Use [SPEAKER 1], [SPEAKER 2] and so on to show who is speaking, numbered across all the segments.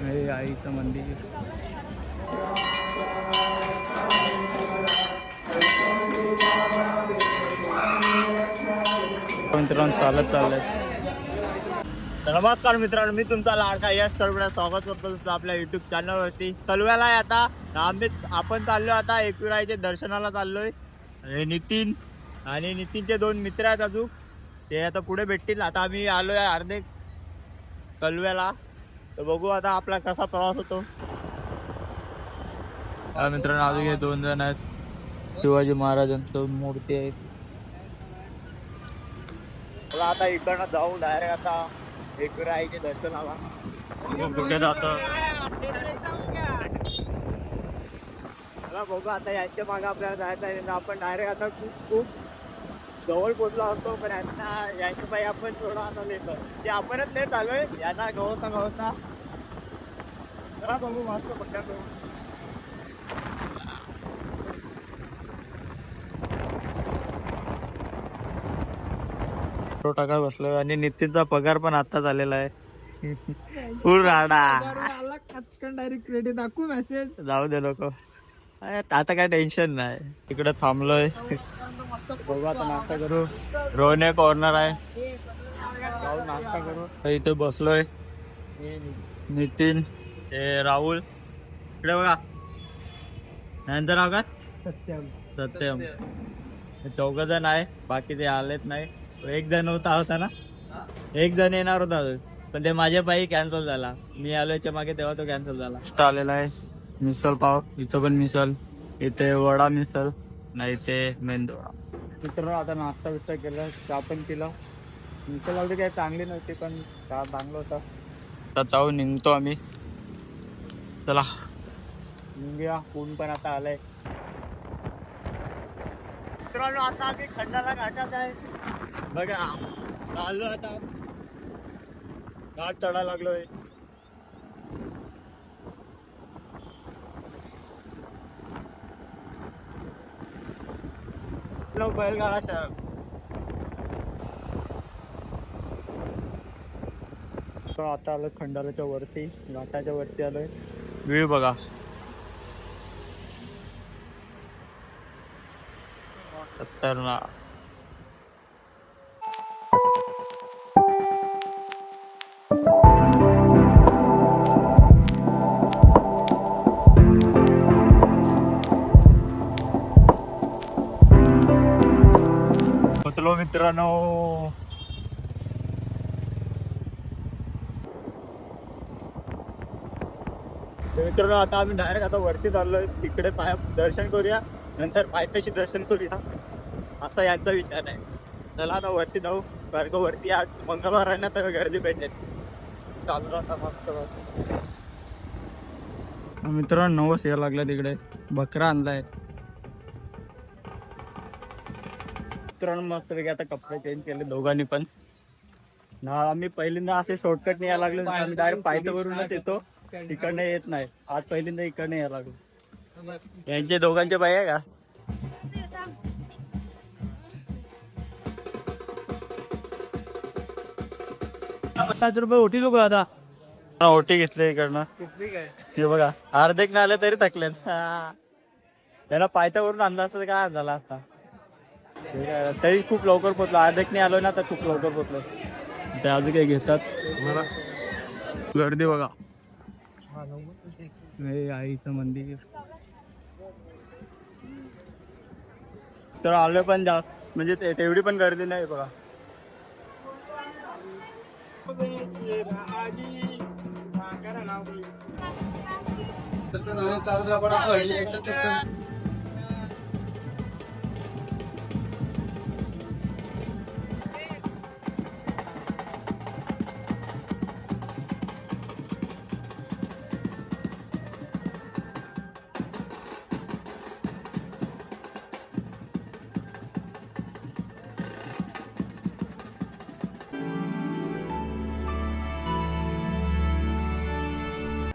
[SPEAKER 1] हे आईचं मंदिर. मित्रांनो चालत चाललंय. नमस्कार मित्रांनो, मी तुमचा लाडका यश तळवडा स्वागत करतो तुमचं आपल्या युट्यूब चॅनलवरती. तलव्याला आहे आता आपण चाललोय आता एकविराईच्या दर्शनाला चाललोय. हे नितीन आणि नितीनचे दोन मित्र आहेत अजून, ते आता पुढे भेटतील. आता आम्ही आलोय अर्धे तलव्याला, तर बघू आता आपला कसा प्रवास होतो. मित्रांनो अजून हे 2 जण आहेत, शिवाजी महाराजांचं मूर्ती आहे. मला आता इकडनं जाऊ डायरेक्ट आता एकविराईचे दर्शनाला. कुठे जातो मला बघू आता. यांच्या मागे आपल्याला जायचं आहे. आपण डायरेक्ट आता खूप जवळ पोचलो असतो, पण यांच्या पायी आपण थोडं आता लेतो. ते आपणच लेट आलोय यांना गवता. चला बघू मस्त पट्ट्या टाका बसलोय. आणि नितीनचा पगार पण आता झालेला आहे. फुल राडा
[SPEAKER 2] डायरेक्ट रेडी दाखवू मेसेज.
[SPEAKER 1] जाऊ दे लोक, आता काय टेन्शन नाही. इकडे थांबलोय, बघू आता नाश्ता करू. रोहने कॉर्नर आहे, जाऊ नाश्ता करू. इथे बसलोय नितीन, हे राहुल. इकडे बघा, यांचं नाव काय? सत्यम. हे 4 जण आहे, बाकी ते आलेत नाही. एक जण होता ना, एक जण येणार होता पण ते माझ्या पायी कॅन्सल झाला. मी आलोयच्या मागे तेव्हा तो कॅन्सल झाला. आलेला आहे मिसल पाव, इथं पण मिसल, इथे वडा मिसल, नाही इथे मेंदोडा. मित्रांनो आता नाश्ता बिस्ता केला, चहा पण पिला. मिसल अगदी काही चांगली नव्हती पण चहा चांगला होता. आता जाऊन निघतो आम्ही. चला निघूया, ऊन पण आता आलंय. मित्रांनो आता आम्ही खंडाला घाटात आहे. बघा चाललो आता, घाट चढायला लागलोय. बैलगाडा शहर. आता आलो खंडालाच्या वरती, घाटाच्या वरती आलोय. व्ह्यू बघा, खतरनाक. चलो मित्रांनो, मित्रांनो आता आम्ही डायरेक्ट आता वरती चाललोय. तिकडे दर्शन करूया, नंतर पायथ्याशी दर्शन करूया, असा यांचा विचार आहे. चला आता वरती जाऊ, कारण का वरती आज मंगळवार आहे ना, तर गर्दी भेटेल. चाललो आता मस्त. मित्रांनो नवस यायला लागला, तिकडे बकरा आणलाय. मित्रांनो मस्त पैकी आता कपडे चेंज केले दोघांनी पण. ना आम्ही पहिल्यांदा असे शॉर्टकट नाही यायला लागलो, आम्ही डायरेक्ट पायथ्यावरूनच येतो, इकडनं येत नाही. आज पहिल्यांदा इकडनं यायला लागलो. यांचे दोघांचे पाय आहे का?
[SPEAKER 2] 5 रुपये ओटी लोक आता
[SPEAKER 1] ओटी घेतली इकडनं. हे बघा अर्धेक नाही आले तरी थकलेत. त्याला पायथ्यावरून आणला असता तर काय झाला असता. तरी खूप लवकर पोचलो. अर्धेक नाही आलो ना तर खूप लवकर पोचलो. ते अजून काही घेतात. गर्दी बघा, हे आईचं मंदिर. तर आलोय पण जास्त म्हणजे तेवढी पण गर्दी नाही बघा.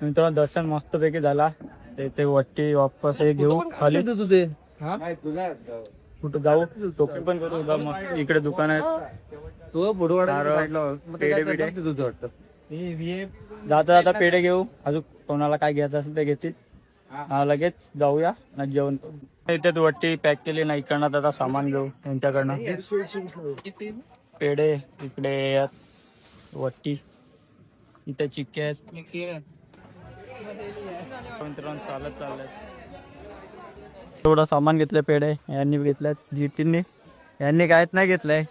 [SPEAKER 1] मित्रांनो दर्शन मस्त पैकी झाला. ते वट्टी वापस हे घेऊ खाली. तुझे कुठं जाऊ, शॉपिंग पण करू. इकडे दुकान आहेत. जाता जाता पेढे घेऊ, अजून कोणाला काय घ्यायचं असेल ते घेतील. हा लगेच जाऊया ना जेवण करू. इथे वट्टी पॅक केली ना, इकडनं आता सामान घेऊ त्यांच्याकडनं. पेढे इकडे वट्टी, इथे चिक्के आहेत. मित्रांनो चालत चाललंय. थोडं सामान घेतलं, पेढे यांनी घेतल्यात जीटींनी, यांनी काहीच नाही घेतलंय.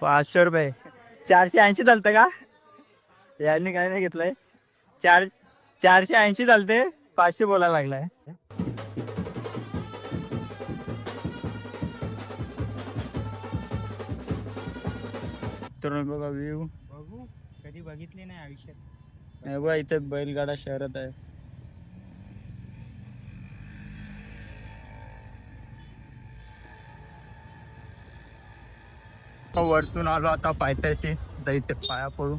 [SPEAKER 1] 500 रुपये, 480 चालतं का? यांनी काही नाही घेतलंय. 480 चालते, 500 बोलायला लागलाय. तर बघा व्ह्यू,
[SPEAKER 2] बघू, कधी बघितली नाही आयुष्यात.
[SPEAKER 1] बघा इथे बैलगाडा शहरात आहे. वरतून आलो आता पायथ्याशी, आता इथे पाया पडू.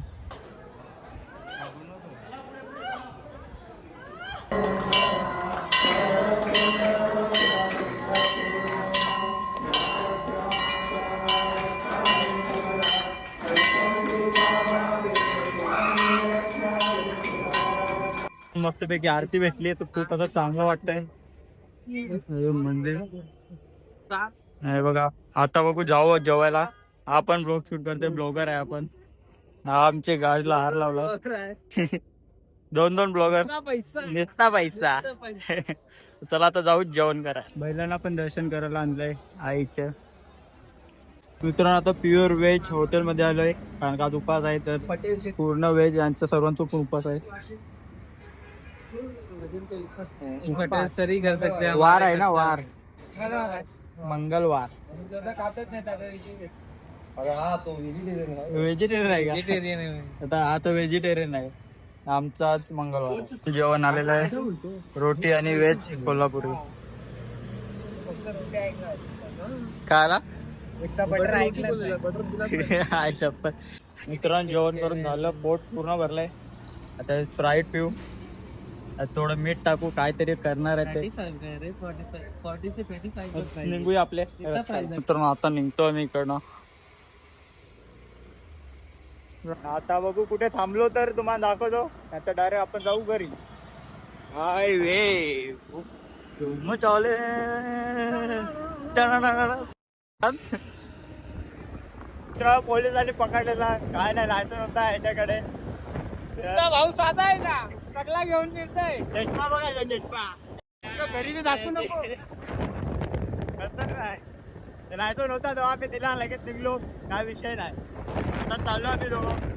[SPEAKER 1] मस्तपैकी आरती भेटली तर खूप असं चांगलं वाटतंय. मंदिर हे बघा. आता बघू जाऊ जेवायला. हा पण ब्लॉग शूट करते, ब्लॉगर आहे आपण. हा आमच्या गाडीला हार लावला. 2 ब्लॉगर, नुसता पैसा. चला आता जाऊ जेवण करा. बैलांना पण दर्शन करायला आणलंय आईचं. मित्रांनो आता प्युअर व्हेज हॉटेल मध्ये आलोय, कारण का उपास आहे तर पूर्ण व्हेज यांचं सर्वांचं पण उपास आहे. वार आहे ना, वार मंगलवार. व्हेजिटेरियन आहे का? आता हा तर व्हेजिटेरियन आहे. आमचाच मंगळवार. जेवण आलेलं आहे, रोटी आणि व्हेज कोल्हापुरी. काय मित्रांनो जेवण करून झालं, पोट पूर्ण भरलंय. आता स्प्राईट पिऊ, थोडं मीठ टाकू, काहीतरी करणार आहे ते. निघूया आपले. मित्रांनो आता निघतो मी इकडनं. आता बघू कुठे थांबलो तर तुम्हाला दाखवतो, आता डायरेक्ट आपण जाऊ घरी. हाय वे तुम चाले पोलिसांनी पकडलेला, काय नाही लायसन होता याच्याकडे.
[SPEAKER 2] भाऊ साधा आहे ना, सगळा घेऊन फिरतोय.
[SPEAKER 1] चष्मा बघायचा, चष्मा
[SPEAKER 2] घरी दाखवू नको.
[SPEAKER 1] काय लायसन होता तेव्हा मी तिला लगेच निघलो, काय विषय नाही. आता चाललो आम्ही दोघं.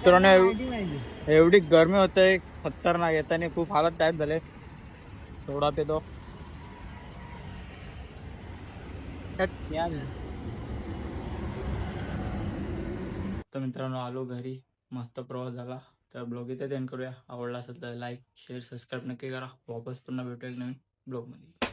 [SPEAKER 1] मित्रांनो एवढी गरमी होते खतरनाक, येताना खूप हालत टाईप झाले. थोडा पेतो. तर मित्रांनो आलो घरी, मस्त प्रवास झाला. तर ब्लॉग इथे एंड करूया. आवडला असेल तर लाईक शेअर सबस्क्राईब नक्की करा. वापस पुन्हा भेटूया एक नवीन ब्लॉग मध्ये.